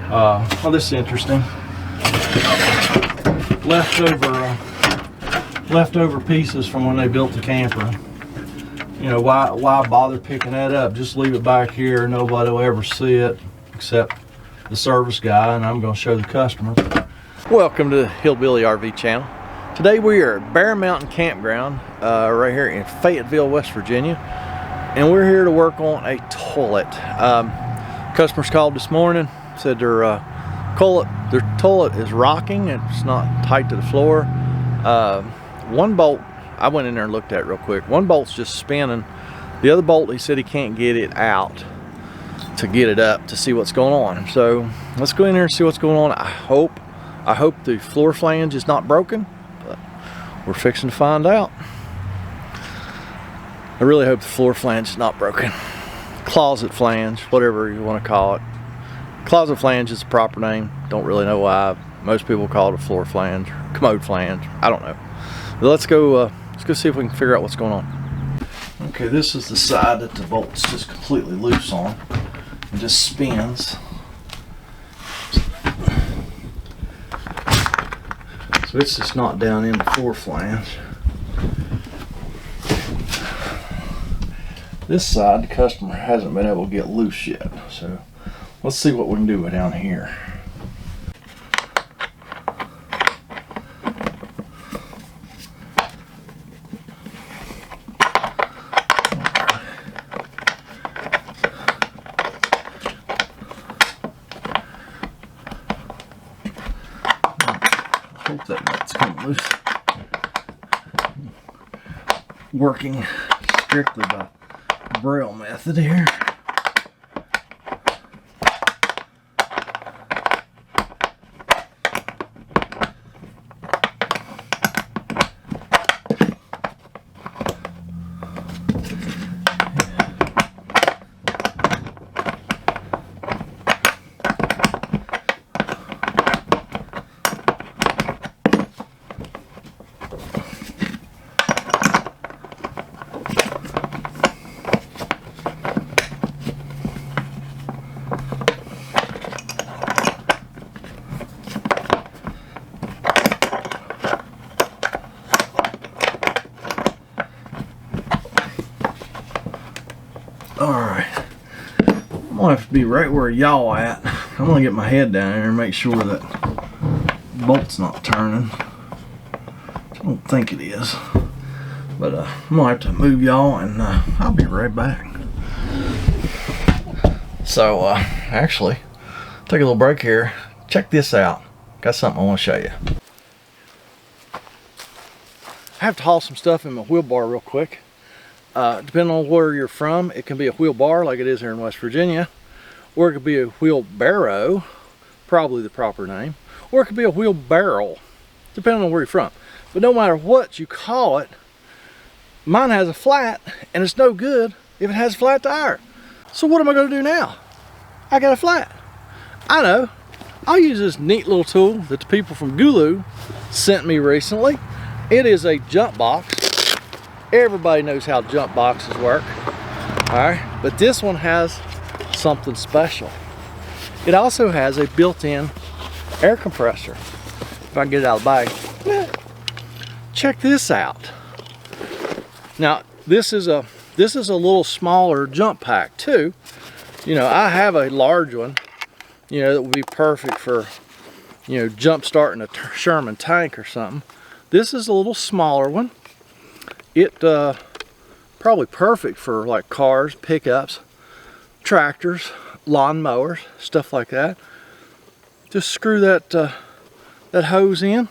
Oh, this is interesting. Leftover pieces from when they built the camper. You know, why bother picking that up? Just leave it back here. Nobody will ever see it except the service guy, and I'm going to show the customer. Welcome to the Hillbilly RV channel. Today we are at Bear Mountain Campground right here in Fayetteville, West Virginia, and we're here to work on a toilet. Customers called this morning, said their toilet is rocking and it's not tight to the floor. One bolt, I went in there and looked at it real quick. One bolt's just spinning. The other bolt, he said he can't get it out to get it up to see what's going on. So let's go in there and see what's going on. I hope the floor flange is not broken, but we're fixing to find out. I really hope the floor flange is not broken. Closet flange, whatever you want to call it. Closet flange is the proper name. Don't really know why. Most people call it a floor flange, or commode flange. I don't know. But let's go see if we can figure out what's going on. Okay, this is the side that the bolt's just completely loose on. It just spins. So it's just not down in the floor flange. This side, the customer hasn't been able to get loose yet. So let's see what we can do down here. I hope that nut's coming loose. Working strictly by Braille method here. Alright, I'm gonna have to be right where y'all at. I'm gonna get my head down here and make sure that the bolt's not turning. I don't think it is, but I'm gonna have to move y'all, and I'll be right back. So actually, take a little break here. Check this out. Got something I want to show you. I have to haul some stuff in my wheelbarrow real quick. Depending on where you're from, it can be a wheelbar like it is here in West Virginia, or it could be a wheelbarrow, probably the proper name, or it could be a wheelbarrow, depending on where you're from. But no matter what you call it, mine has a flat, and it's no good if it has a flat tire. So what am I going to do now? I got a flat. I know. I'll use this neat little tool that the people from GOOLOO sent me recently. It is a jump box. Everybody knows how jump boxes work. Alright, but this one has something special. It also has a built-in air compressor. If I can get it out of the bag. Check this out. Now, this is a little smaller jump pack too. You know, I have a large one, you know, that would be perfect for, you know, jump starting a Sherman tank or something. This is a little smaller one. It probably perfect for like cars, pickups, tractors, lawn mowers, stuff like that. Just screw that that hose in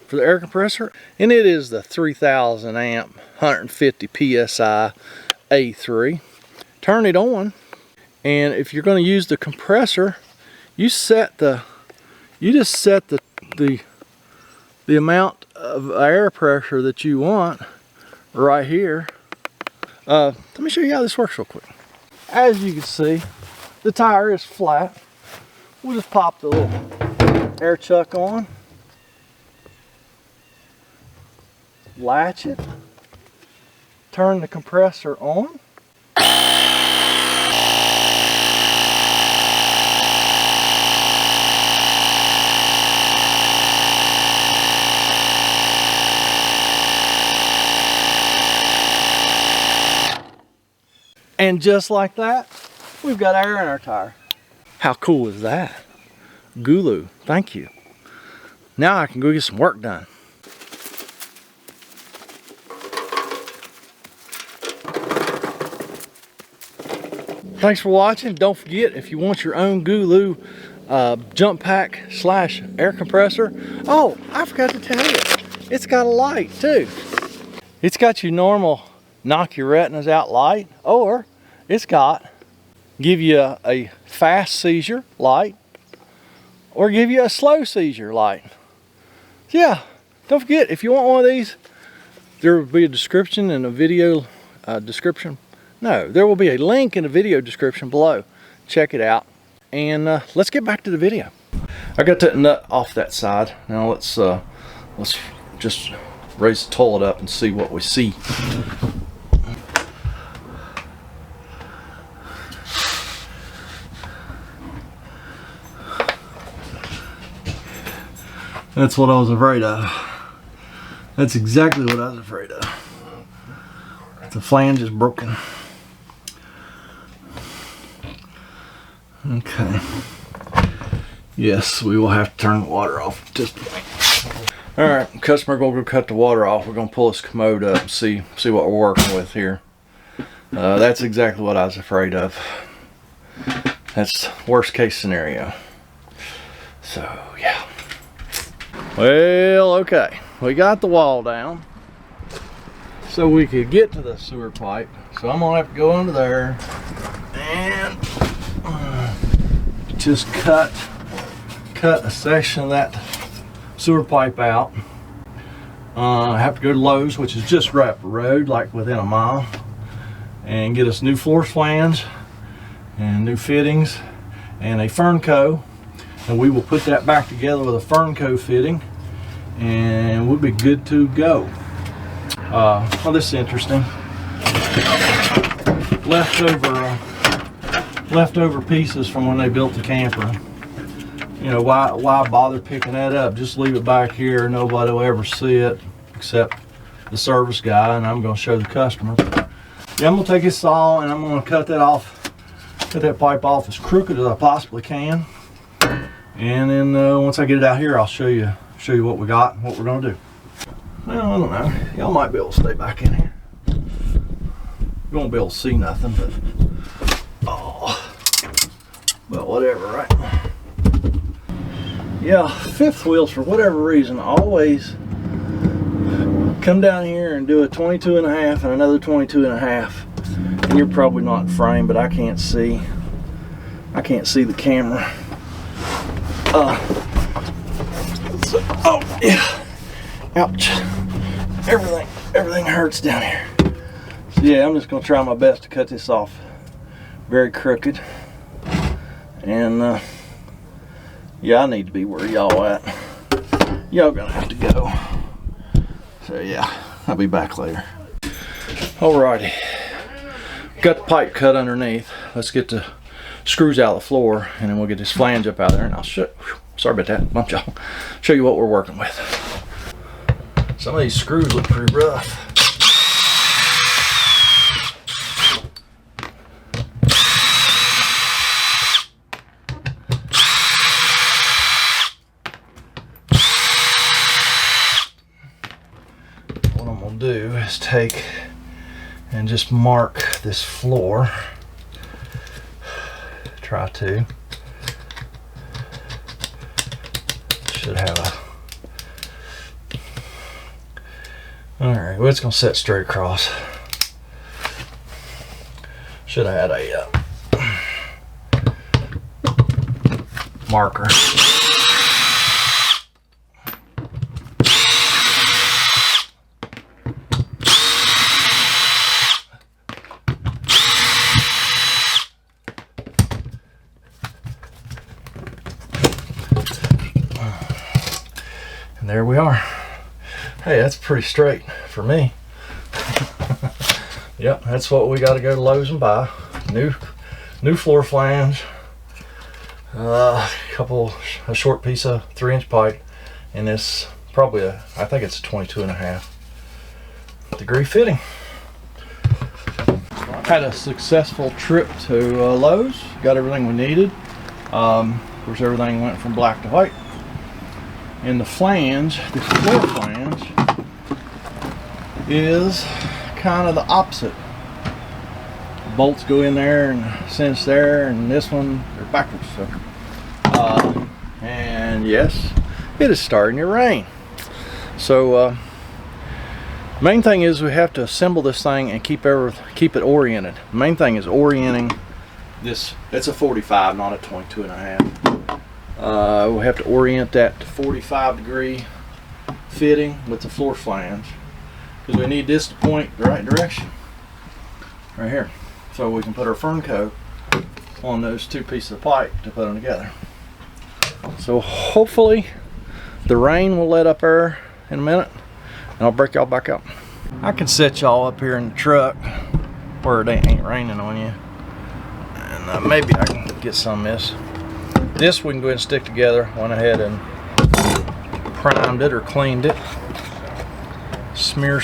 for the air compressor, and it is the 3,000 amp 150 psi A3. Turn it on, and if you're going to use the compressor, you just set the amount of air pressure that you want right here. Let me show you how this works real quick. As you can see, the tire is flat. We'll just pop the little air chuck on, latch it, turn the compressor on, And just like that, we've got air in our tire. How cool is that? GOOLOO, thank you. Now I can go get some work done. Thanks for watching. Don't forget, if you want your own GOOLOO jump pack slash air compressor. Oh, I forgot to tell you, it's got a light too. It's got your normal knock your retinas out light, or it's got give you a fast seizure light, or give you a slow seizure light. So yeah, don't forget, if you want one of these, there will be a description and a video description. No, there will be a link in the video description below. Check it out, and let's get back to the video. I got that nut off that side. Now let's just raise the toilet up and see what we see. That's what I was afraid of. That's exactly what I was afraid of. The flange is broken. Okay. Yes, we will have to turn the water off at this point. Alright, customer gonna go cut the water off. We're gonna pull this commode up and see what we're working with here. That's exactly what I was afraid of. That's worst case scenario. So yeah. Well, okay. We got the wall down so we could get to the sewer pipe. So I'm gonna have to go under there and just cut a section of that sewer pipe out. I have to go to Lowe's, which is just right up the road, like within a mile, and get us new floor flange and new fittings and a Fernco, and we will put that back together with a Fernco fitting, and we'll be good to go. Well, this is interesting. Leftover pieces from when they built the camper. You know, why bother picking that up? Just leave it back here. Nobody will ever see it except the service guy, and I'm going to show the customer. Yeah, I'm going to take this saw and I'm going to cut that pipe off as crooked as I possibly can. And then once I get it out here, I'll show you what we got and what we're going to do. Well, I don't know. Y'all might be able to stay back in here. You won't be able to see nothing, but well, whatever, right? Yeah, fifth wheels, for whatever reason, always come down here and do a 22.5 and another 22.5, and you're probably not in frame, but I can't see the camera. Oh yeah, ouch, everything hurts down here. So yeah, I'm just gonna try my best to cut this off very crooked, and yeah, I need to be where y'all at. Y'all gonna have to go. So yeah, I'll be back later. Alrighty, got the pipe cut underneath. Let's get the screws out of the floor, and then we'll get this flange up out there, and I'll sorry about that, bump y'all. Show you what we're working with. Some of these screws look pretty rough. What I'm gonna do is take and just mark this floor. Try to. Should have a. Alright, well, it's going to set straight across. Should have had a marker. And there we are. Hey, that's pretty straight for me. Yep, that's what we got to go to Lowe's and buy. New floor flange, a short piece of 3-inch pipe, and this probably I think it's a 22.5 degree fitting. Had a successful trip to Lowe's. Got everything we needed. Of course, everything went from black to white. And the flange, the floor flange, is kind of the opposite. The bolts go in there and cinch there, and this one, they're backwards. So, and yes, it is starting to rain. So, main thing is we have to assemble this thing and keep it oriented. The main thing is orienting this. It's a 45, not a 22.5. We have to orient that to 45-degree fitting with the floor flange, because we need this to point the right direction right here, so we can put our fern coat on those two pieces of pipe to put them together. So hopefully the rain will let up there in a minute, and I'll break y'all back up. I can set y'all up here in the truck where it ain't raining on you, and maybe I can get some of this. This we can go ahead and stick together. Went ahead and primed it or cleaned it. Smear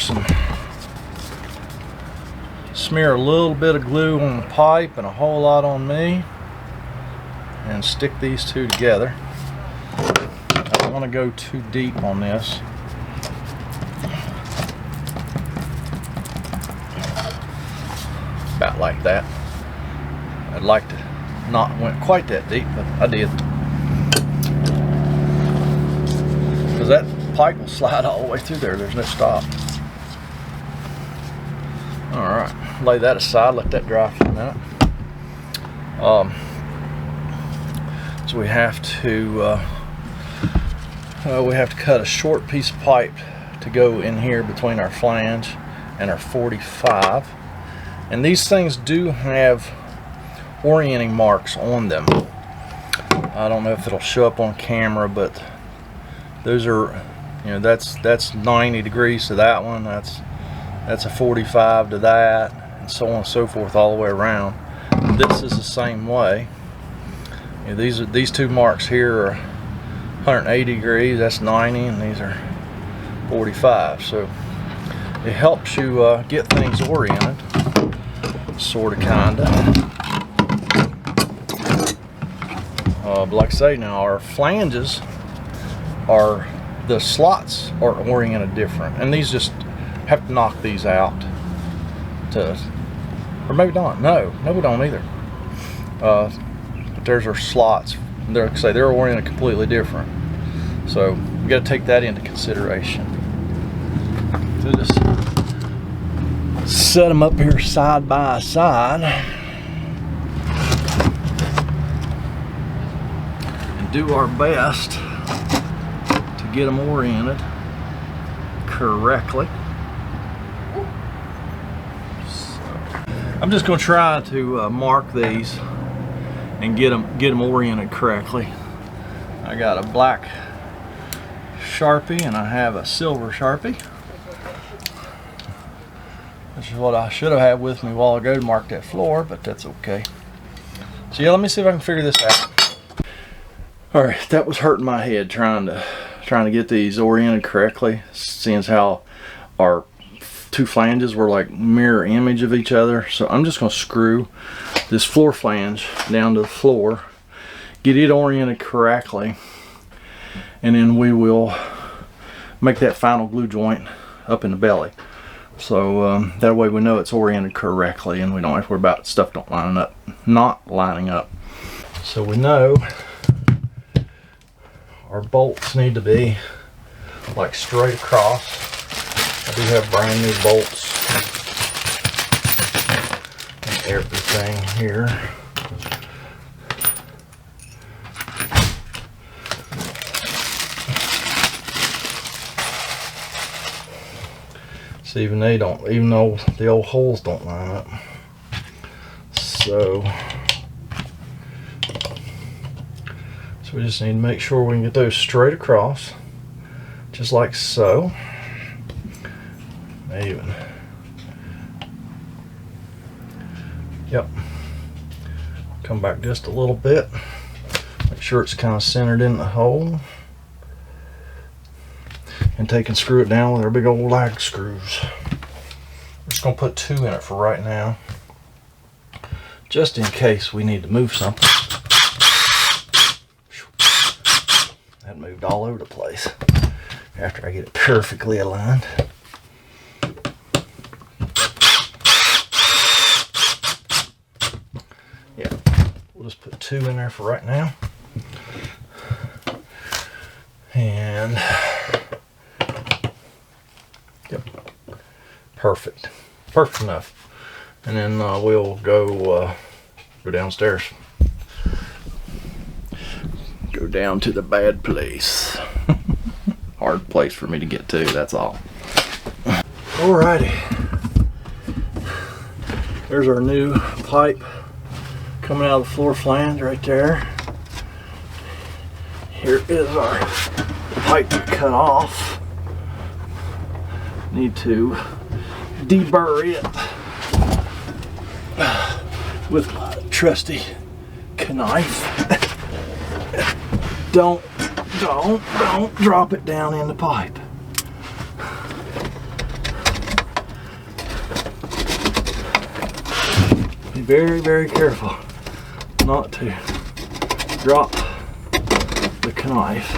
a little bit of glue on the pipe and a whole lot on me, and stick these two together. I don't want to go too deep on this. About like that. I'd like to not went quite that deep, but I did, because that pipe will slide all the way through there. There's no stop. All right, lay that aside, let that dry for a minute. So we have to cut a short piece of pipe to go in here between our flange and our 45. And these things do have orienting marks on them. I don't know if it'll show up on camera, but those are, you know, that's 90 degrees to that one, that's a 45 to that, and so on and so forth all the way around. This is the same way. You know, these two marks here are 180 degrees, that's 90, and these are 45. So it helps you get things oriented, sort of, kinda. But like I say, now our flanges are, the slots are oriented different, and these just have to knock these out to, or maybe not. No, we don't either. But there's our slots. They're, like I say, they're oriented completely different. So we got to take that into consideration. So just set them up here side by side and do our best to get them oriented correctly. So, I'm just going to try to mark these and get them oriented correctly. I got a black Sharpie and I have a silver Sharpie, which is what I should have had with me a while ago to mark that floor, but that's okay. So yeah, let me see if I can figure this out. All right, that was hurting my head trying to get these oriented correctly, seeing as how our two flanges were like mirror image of each other. So I'm just going to screw this floor flange down to the floor, get it oriented correctly, and then we will make that final glue joint up in the belly. So that way we know it's oriented correctly, and we don't have to worry about stuff not lining up. So we know our bolts need to be like straight across. I do have brand new bolts and everything here. So even though the old holes don't line up. So we just need to make sure we can get those straight across, just like so. Even. Yep. Come back just a little bit. Make sure it's kind of centered in the hole. And take and screw it down with our big old lag screws. We're just going to put 2 in it for right now. just in case we need to move something. That moved all over the place after I get it perfectly aligned. Yeah, we'll just put 2 in there for right now. And yep, perfect enough. And then we'll go downstairs, go down to the bad place. Hard place for me to get to, that's all. Alrighty, there's our new pipe coming out of the floor flange right there. Here is our pipe to cut off. Need to deburr it with my trusty knife. Don't drop it down in the pipe. Be very, very careful not to drop the knife.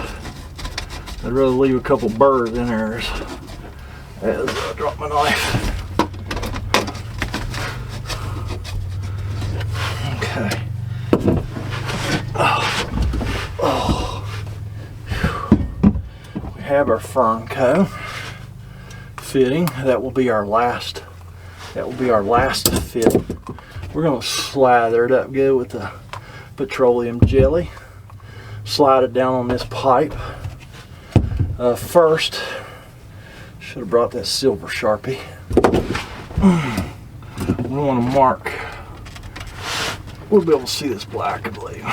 I'd rather leave a couple burrs in there as I drop my knife. Okay. We have our Fernco fitting. That will be our last fitting. We're going to slather it up good with the petroleum jelly. Slide it down on this pipe. First, should have brought that silver Sharpie. We want to mark. We'll be able to see this black, I believe.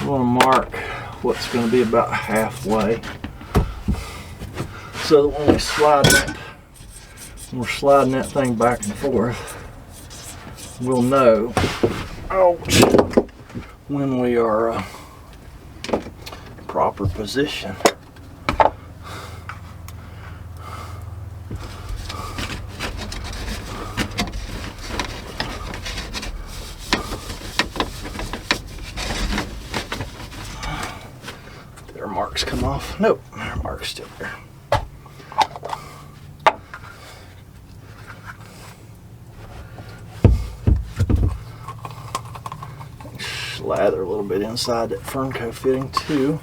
We want to mark what's going to be about halfway, so that when we slide that, when we're sliding that thing back and forth, we'll know, ouch, when we are proper position. Did our marks come off? Nope, our mark's still there. Slather a little bit inside that Fernco fitting too.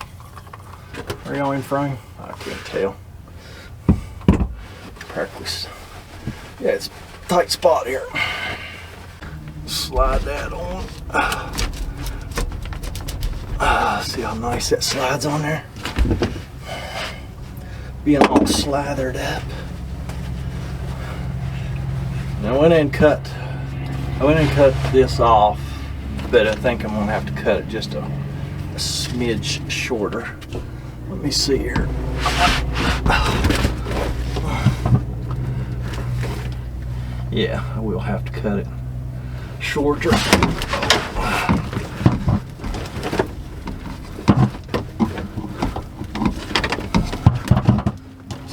Are you in frame? I can't tell. Practice. Yeah, it's a tight spot here. Slide that on. See how nice that slides on there? Being all slathered up. Now I went in and cut this off, but I think I'm gonna have to cut it just a smidge shorter. Let me see here. Yeah, I will have to cut it shorter. Let's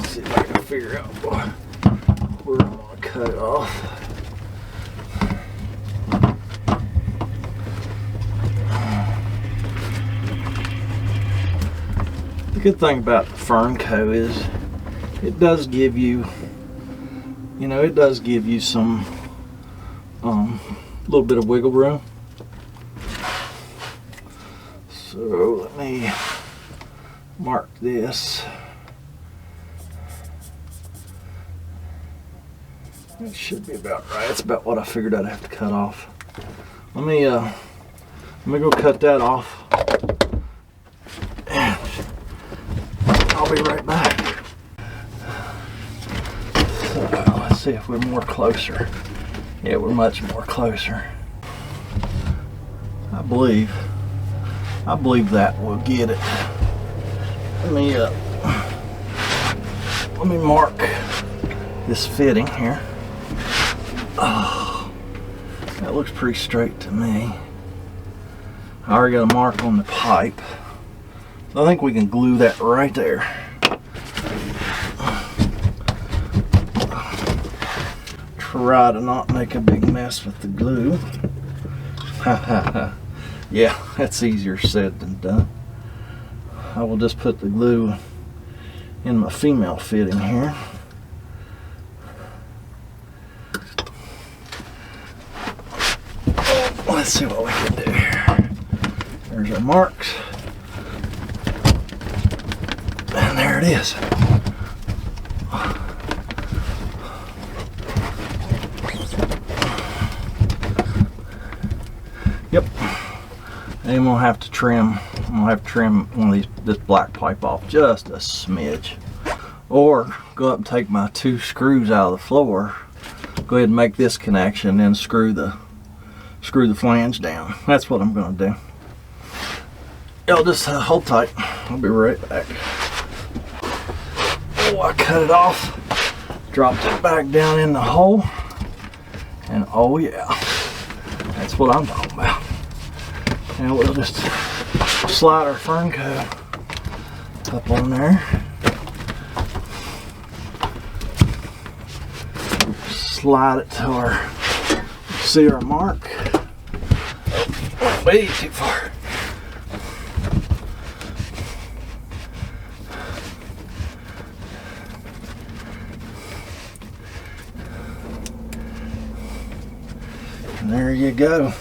see if I can figure out where I'm gonna cut it off. The good thing about the Fernco is it does give you, it does give you some little bit of wiggle room. So let me mark this. It should be about right. That's about what I figured I'd have to cut off. Let me go cut that off. I'll be right back. So let's see if we're more closer. Yeah, we're much more closer. I believe that will get it. Let me mark this fitting here. Oh, that looks pretty straight to me. I already got a mark on the pipe. So I think we can glue that right there. Try to not make a big mess with the glue. Yeah, that's easier said than done. I will just put the glue in my female fitting here. Let's see what we can do here. There's our marks. And there it is. Yep. And I'm gonna have to trim. I'm gonna have to trim one of this black pipe off just a smidge, or go up and take my 2 screws out of the floor. Go ahead and make this connection, and then screw the flange down. That's what I'm gonna do. Y'all just hold tight. I'll be right back. Oh, I cut it off. Dropped it back down in the hole, and oh yeah, that's what I'm talking about. Now we'll just slide our fern coat up on there. Slide it to our, see our mark. Oh, way too far. And there you go.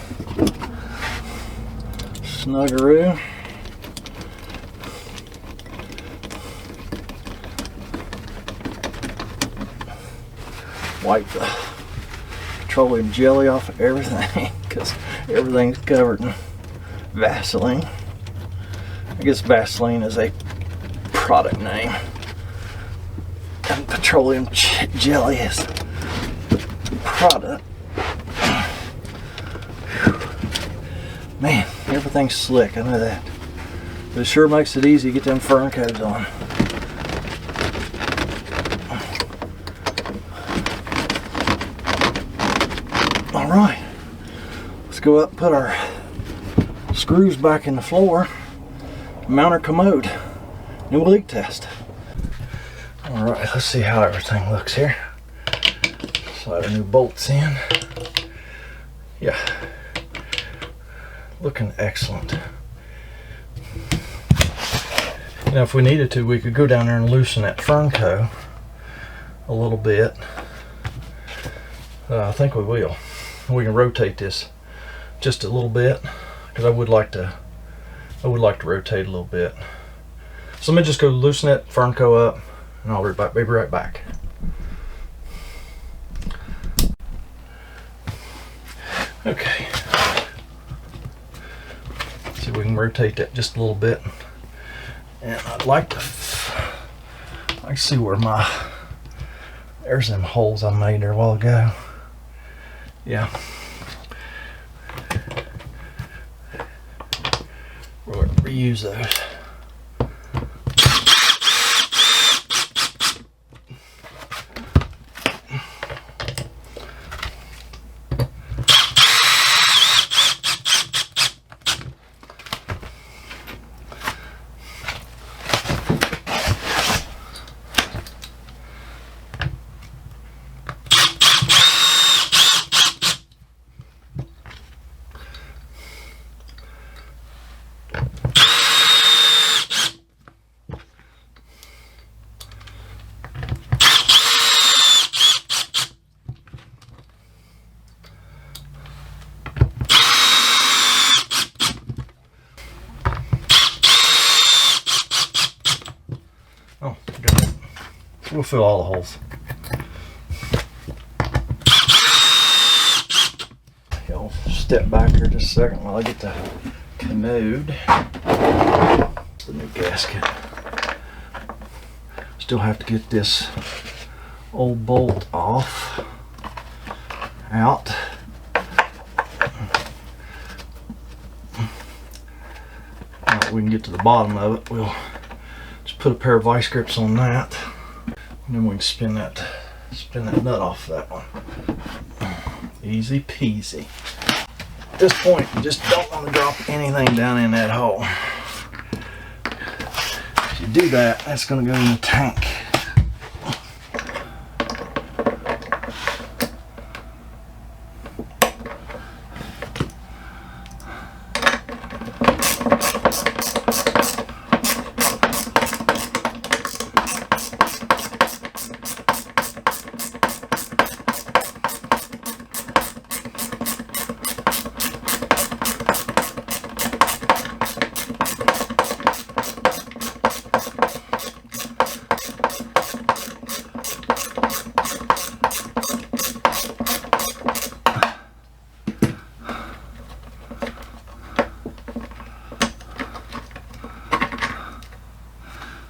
Snuggeroo. Wipe the petroleum jelly off of everything because everything's covered in Vaseline. I guess Vaseline is a product name, and petroleum jelly is the product. Man, everything's slick, I know that. But it sure makes it easy to get them fern coats on. Alright, let's go up and put our screws back in the floor, mount our commode, and we'll leak test. Alright, let's see how everything looks here. Slide our new bolts in. Yeah. Looking excellent. Now if we needed to, we could go down there and loosen that fern coat a little bit. I think we will. We can rotate this just a little bit because I would like to rotate a little bit. So let me just go loosen that fern coat up, and I'll be right back. Okay. See if we can rotate that just a little bit. And I'd like to see where there's them holes I made there a while ago. Yeah. We'll reuse those. We'll fill all the holes. I'll step back here just a second while I get the commode. The new gasket. Still have to get this old bolt out. Now that we can get to the bottom of it, we'll just put a pair of vice grips on that. And then we can spin that nut off that one. Easy peasy. At this point, you just don't want to drop anything down in that hole. If you do that, that's going to go in the tank.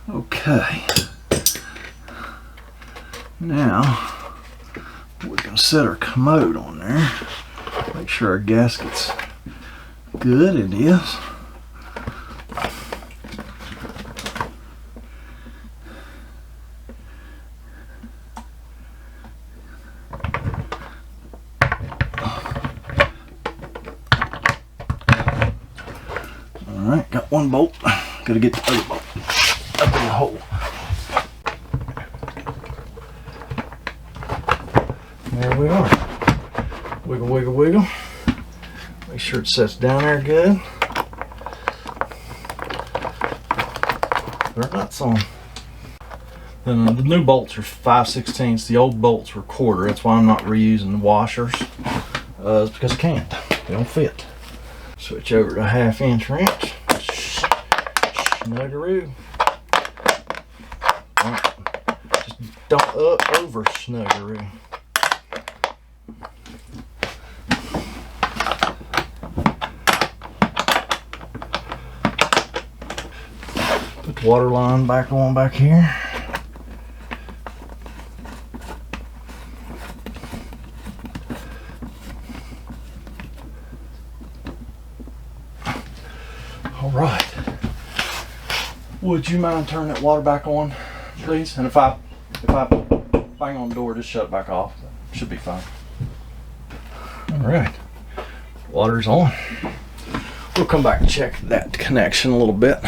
Okay. Now we're gonna set our commode on there. Make sure our gasket's good. It is. Alright, got one bolt. Gotta get the other bolt up in the hole. There we are. Wiggle, wiggle, wiggle. Make sure it sets down there good. Put our nuts on. Then the new bolts are 5/16. The old bolts were 1/4. That's why I'm not reusing the washers. It's because I can't. They don't fit. Switch over to a 1/2" wrench. Snuggaroo. Just don't over snuggaroo. Put the water line back on back here. All right. Would you mind turning that water back on, please? And if I bang on the door, just shut it back off. Should be fine. All right. Water's on. We'll come back and check that connection a little bit.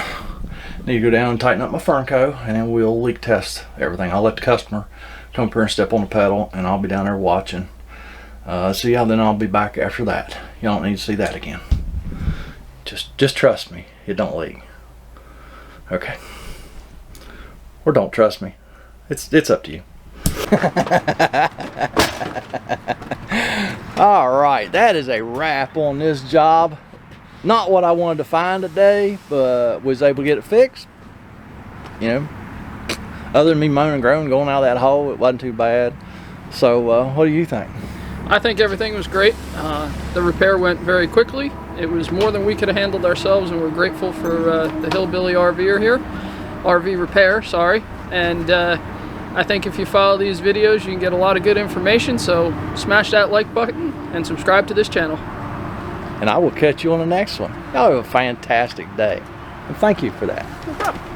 Need to go down and tighten up my Fernco, and then we'll leak test everything. I'll let the customer come up here and step on the pedal, and I'll be down there watching. So yeah, then I'll be back after that. You don't need to see that again. Just trust me, it don't leak. Okay. Or don't trust me. It's up to you. All right, that is a wrap on this job. Not what I wanted to find today, but was able to get it fixed. You know, other than me moaning and groaning going out of that hole, it wasn't too bad. So what do you think? I think everything was great. The repair went very quickly. It was more than we could have handled ourselves, and we're grateful for the Hillbilly RVer here. RV repair, sorry. And I think if you follow these videos, you can get a lot of good information. So smash that like button and subscribe to this channel. And I will catch you on the next one. Y'all have a fantastic day. And thank you for that. No problem.